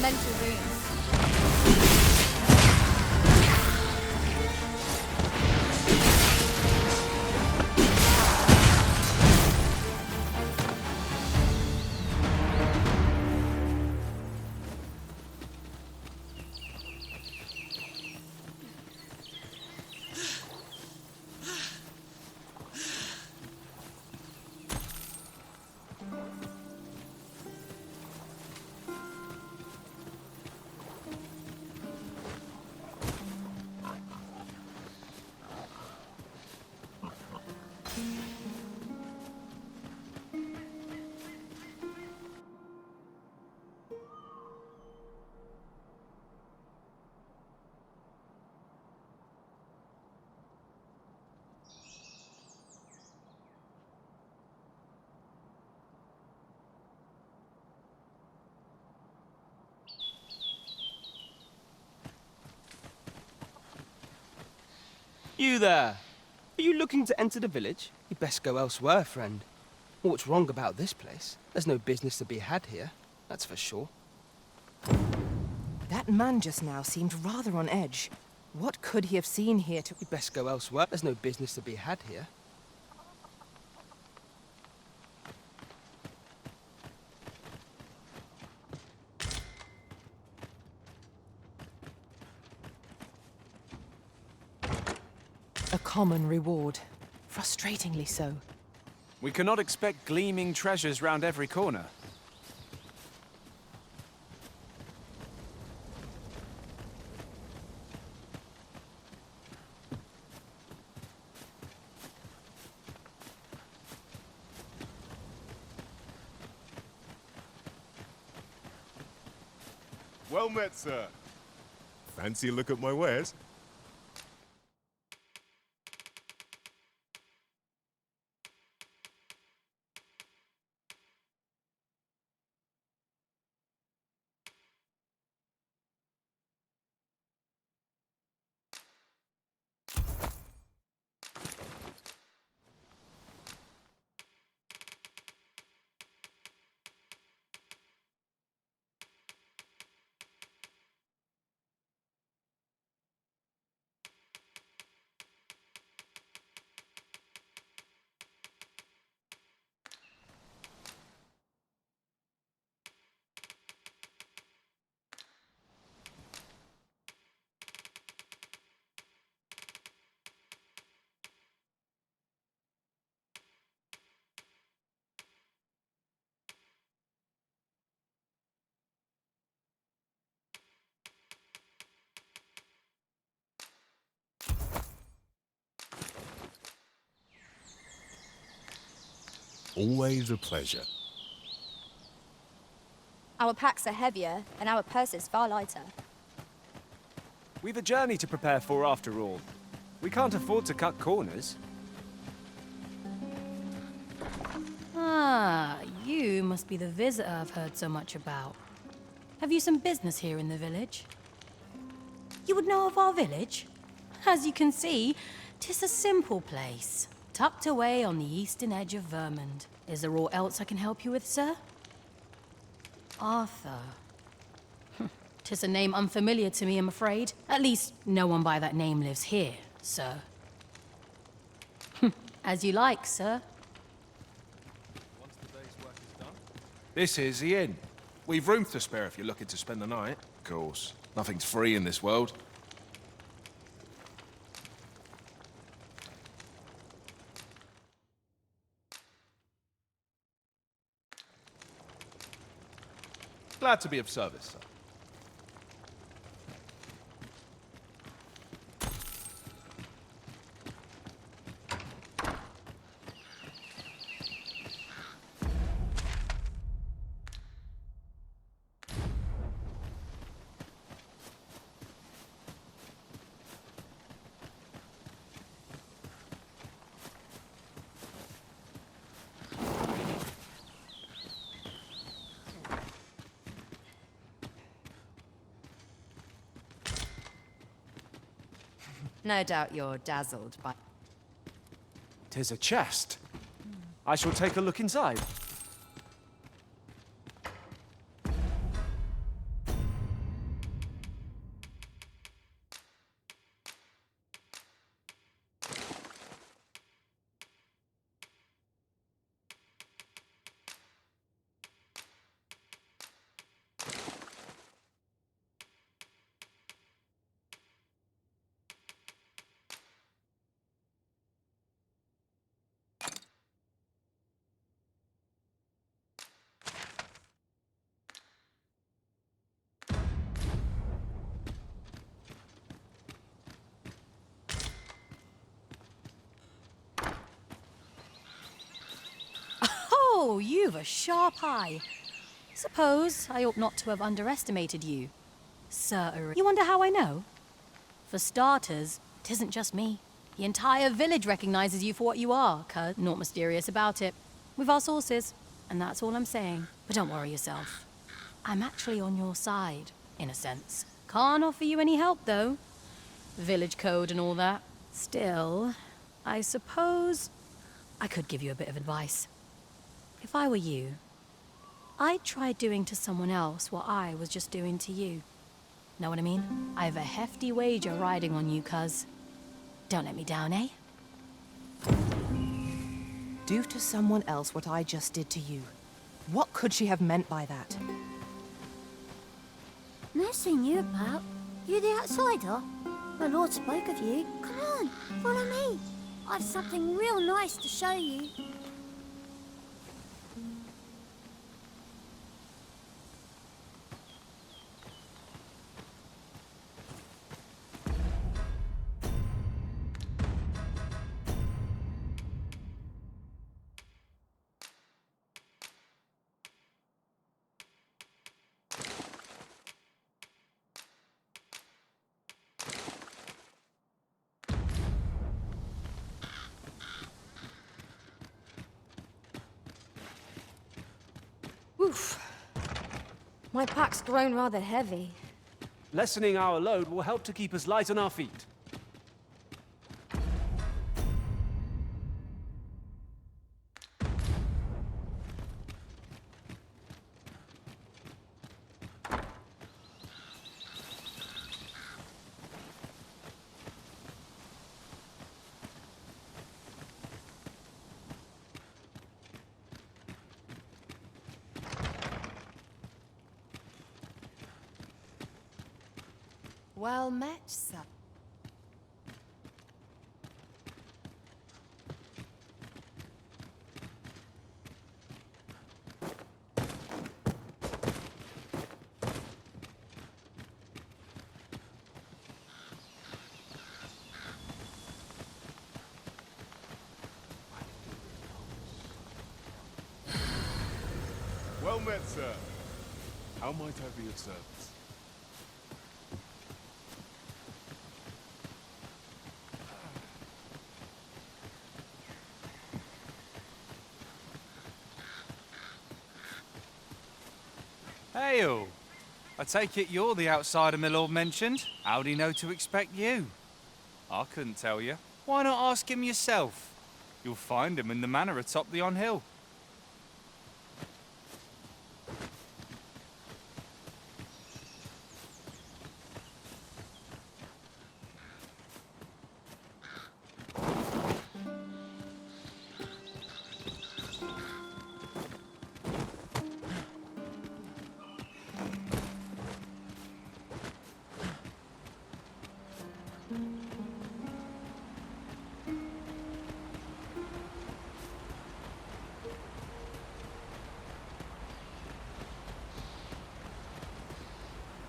mental wounds. You there! Are you looking to enter the village? You'd best go elsewhere, friend. What's wrong about this place? There's no business to be had here, that's for sure. That man just now seemed rather on edge. What could he have seen here to— You'd best go elsewhere. There's no business to be had here. A common reward. Frustratingly so. We cannot expect gleaming treasures round every corner. Well met, sir. Fancy a look at my wares? Always a pleasure. Our packs are heavier, and our purses far lighter. We've a journey to prepare for after all. We can't afford to cut corners. Ah, you must be the visitor I've heard so much about. Have you some business here in the village? You would know of our village? As you can see, 'tis a simple place, tucked away on the eastern edge of Vermund. Is there aught else I can help you with, sir? Arthur. 'Tis a name unfamiliar to me, I'm afraid. At least, no one by that name lives here, sir. As you like, sir. Once the day's work is done. This is the inn. We've room to spare if you're looking to spend the night. Of course. Nothing's free in this world. Glad to be of service, sir. No doubt you're dazzled by... 'Tis a chest. I shall take a look inside. you've a sharp eye. Suppose I ought not to have underestimated you, Sir Uri. You wonder how I know? For starters, 'tisn't just me. The entire village recognizes you for what you are, cuz not mysterious about it. We've our sources, and that's all I'm saying. But don't worry yourself. I'm actually on your side, in a sense. Can't offer you any help, though. Village code and all that. Still, I suppose I could give you a bit of advice. If I were you, I'd try doing to someone else what I was just doing to you. Know what I mean? I've a hefty wager riding on you, cuz. Don't let me down, eh? Do to someone else what I just did to you. What could she have meant by that? Never seen you about. You the outsider? My lord spoke of you. Come on, follow me. I've something real nice to show you. Oof. My pack's grown rather heavy. Lessening our load will help to keep us light on our feet. Well met, sir. Well met, sir. How might I be of service? Hail! I take it you're the outsider my lord mentioned. How'd he know to expect you? I couldn't tell you. Why not ask him yourself? You'll find him in the manor atop the on-hill.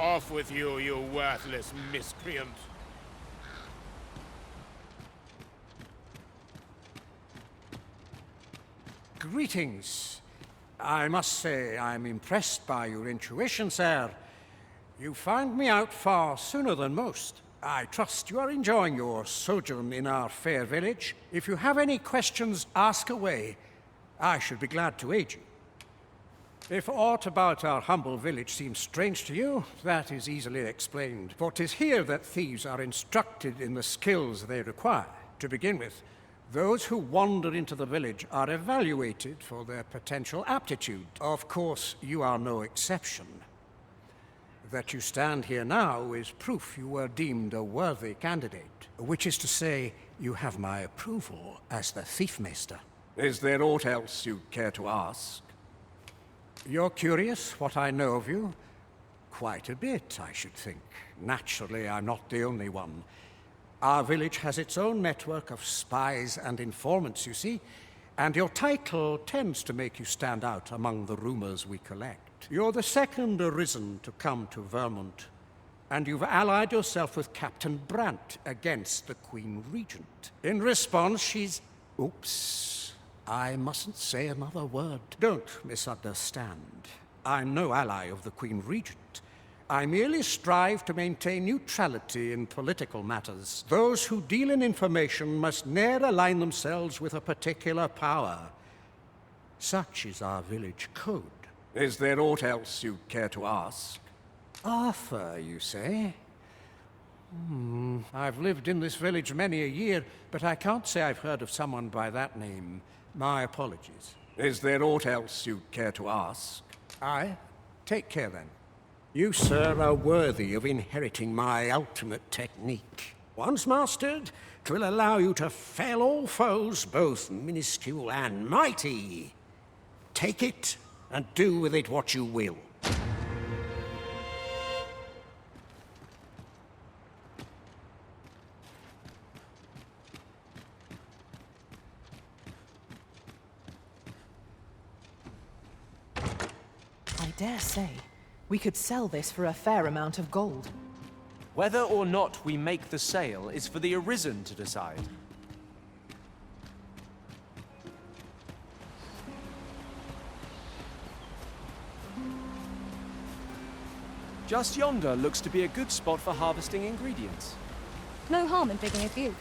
Off with you, you worthless miscreant. Greetings. I must say I'm impressed by your intuition, sir. You found me out far sooner than most. I trust you are enjoying your sojourn in our fair village. If you have any questions, ask away. I should be glad to aid you. If aught about our humble village seems strange to you, that is easily explained. For 'tis here that thieves are instructed in the skills they require. To begin with, those who wander into the village are evaluated for their potential aptitude. Of course, you are no exception. That you stand here now is proof you were deemed a worthy candidate, which is to say, you have my approval as the Thiefmeister. Is there aught else you'd care to ask? You're curious what I know of you? Quite a bit, I should think. Naturally, I'm not the only one. Our village has its own network of spies and informants, you see, and your title tends to make you stand out among the rumors we collect. You're the second arisen to come to Vermont, and you've allied yourself with Captain Brant against the Queen Regent. In response, she's... Oops. I mustn't say another word. Don't misunderstand. I'm no ally of the Queen Regent. I merely strive to maintain neutrality in political matters. Those who deal in information must ne'er align themselves with a particular power. Such is our village code. Is there aught else you care to ask? Arthur, you say? I've lived in this village many a year, but I can't say I've heard of someone by that name. My apologies. Is there aught else you care to ask? Aye? Take care then. You, sir, are worthy of inheriting my ultimate technique. Once mastered, 'twill allow you to fell all foes, both minuscule and mighty. Take it, and do with it what you will. I dare say, we could sell this for a fair amount of gold. Whether or not we make the sale is for the Arisen to decide. Just yonder looks to be a good spot for harvesting ingredients. No harm in digging a few.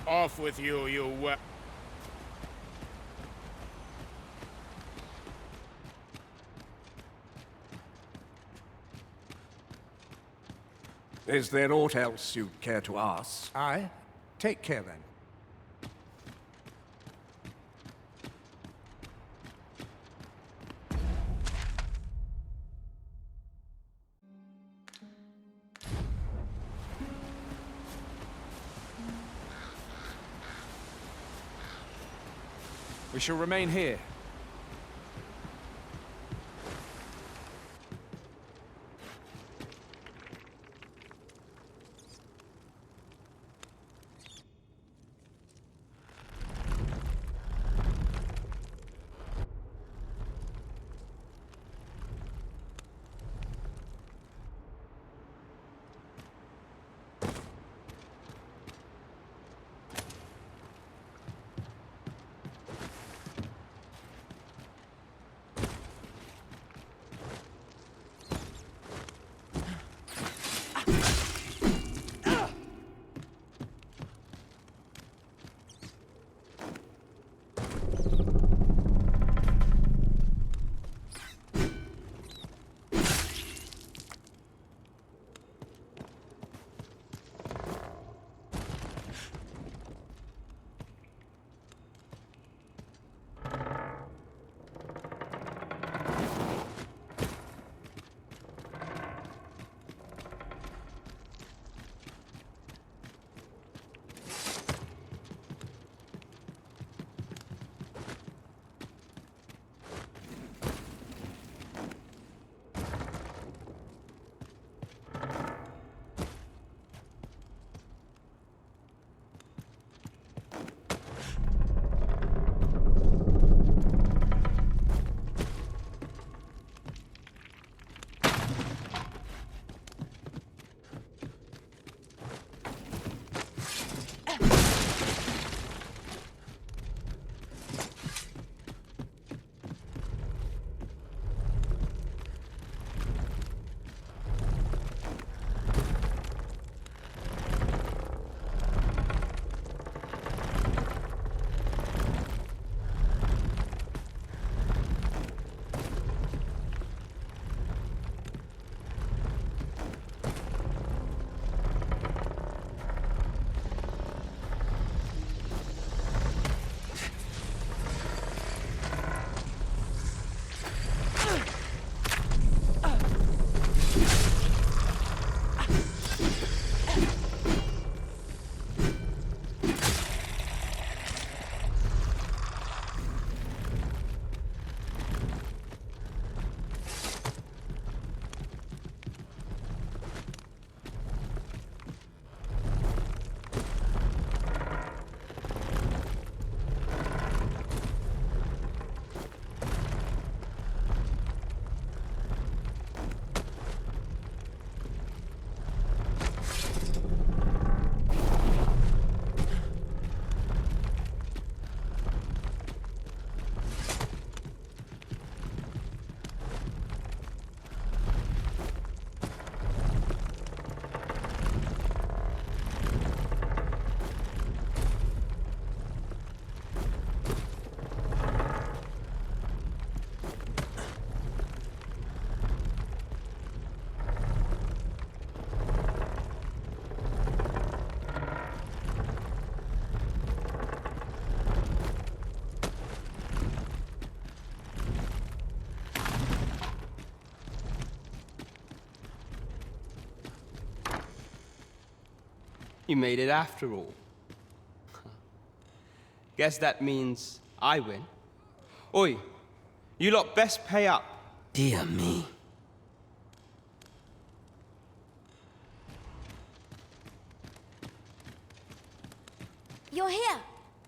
Off with you, you Is there aught else you'd care to ask? Aye. Take care then. We shall remain here. You made it after all. Guess that means I win. Oi, you lot best pay up. Dear me. You're here.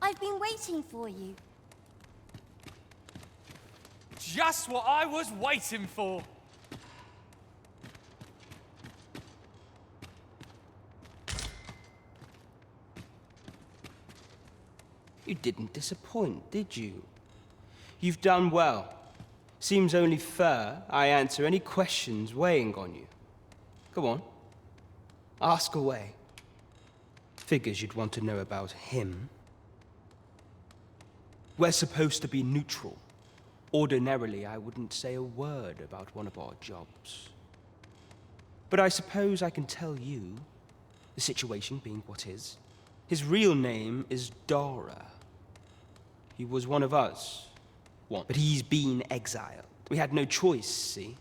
I've been waiting for you. Just what I was waiting for. You didn't disappoint, did you? You've done well. Seems only fair I answer any questions weighing on you. Go on. Ask away. Figures you'd want to know about him. We're supposed to be neutral. Ordinarily, I wouldn't say a word about one of our jobs. But I suppose I can tell you, the situation being what is. His real name is Dara. He was one of us, but he's been exiled. We had no choice, see?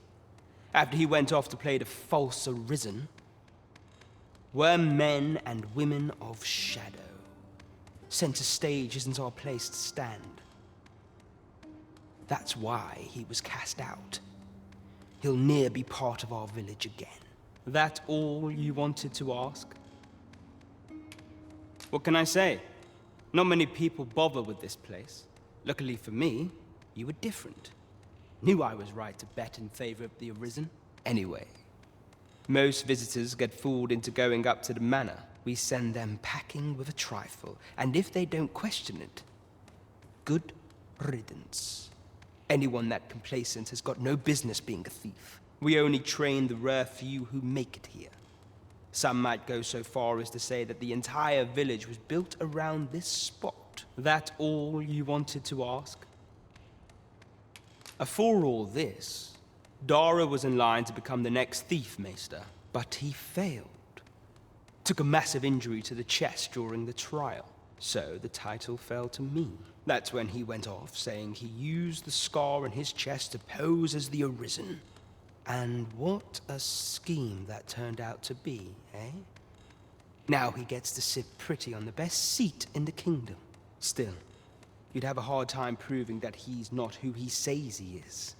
After he went off to play the false arisen, we're men and women of shadow. Center stage isn't our place to stand. That's why he was cast out. He'll ne'er be part of our village again. That all you wanted to ask? What can I say? Not many people bother with this place. Luckily for me, you were different. Knew I was right to bet in favor of the Arisen. Anyway, most visitors get fooled into going up to the manor. We send them packing with a trifle, and if they don't question it, good riddance. Anyone that complacent has got no business being a thief. We only train the rare few who make it here. Some might go so far as to say that the entire village was built around this spot. That all you wanted to ask? For all this, Dara was in line to become the next thief maester, but he failed. Took a massive injury to the chest during the trial, so the title fell to me. That's when he went off, saying he used the scar in his chest to pose as the Arisen. And what a scheme that turned out to be, eh? Now he gets to sit pretty on the best seat in the kingdom. Still, you'd have a hard time proving that he's not who he says he is.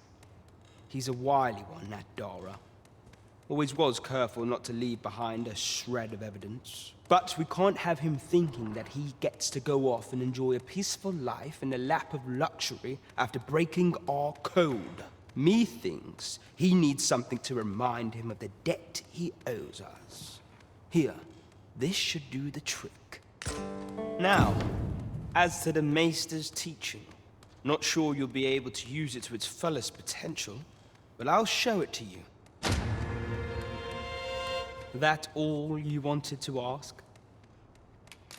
He's a wily one, that Dara. Always was careful not to leave behind a shred of evidence. But we can't have him thinking that he gets to go off and enjoy a peaceful life in the lap of luxury after breaking our code. Methinks he needs something to remind him of the debt he owes us. Here, this should do the trick. Now, as to the Maester's teaching, not sure you'll be able to use it to its fullest potential, but I'll show it to you. That all you wanted to ask?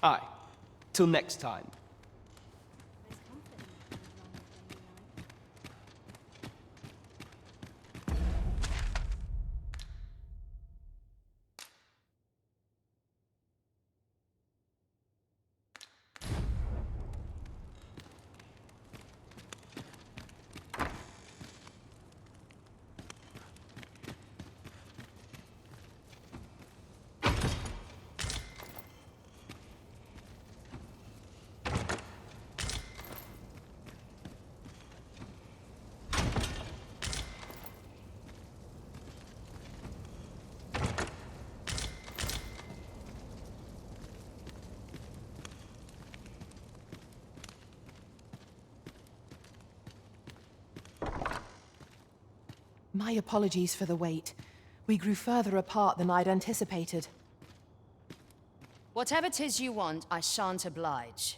Aye. Till next time. My apologies for the wait. We grew further apart than I'd anticipated. Whatever 'tis you want, I shan't oblige.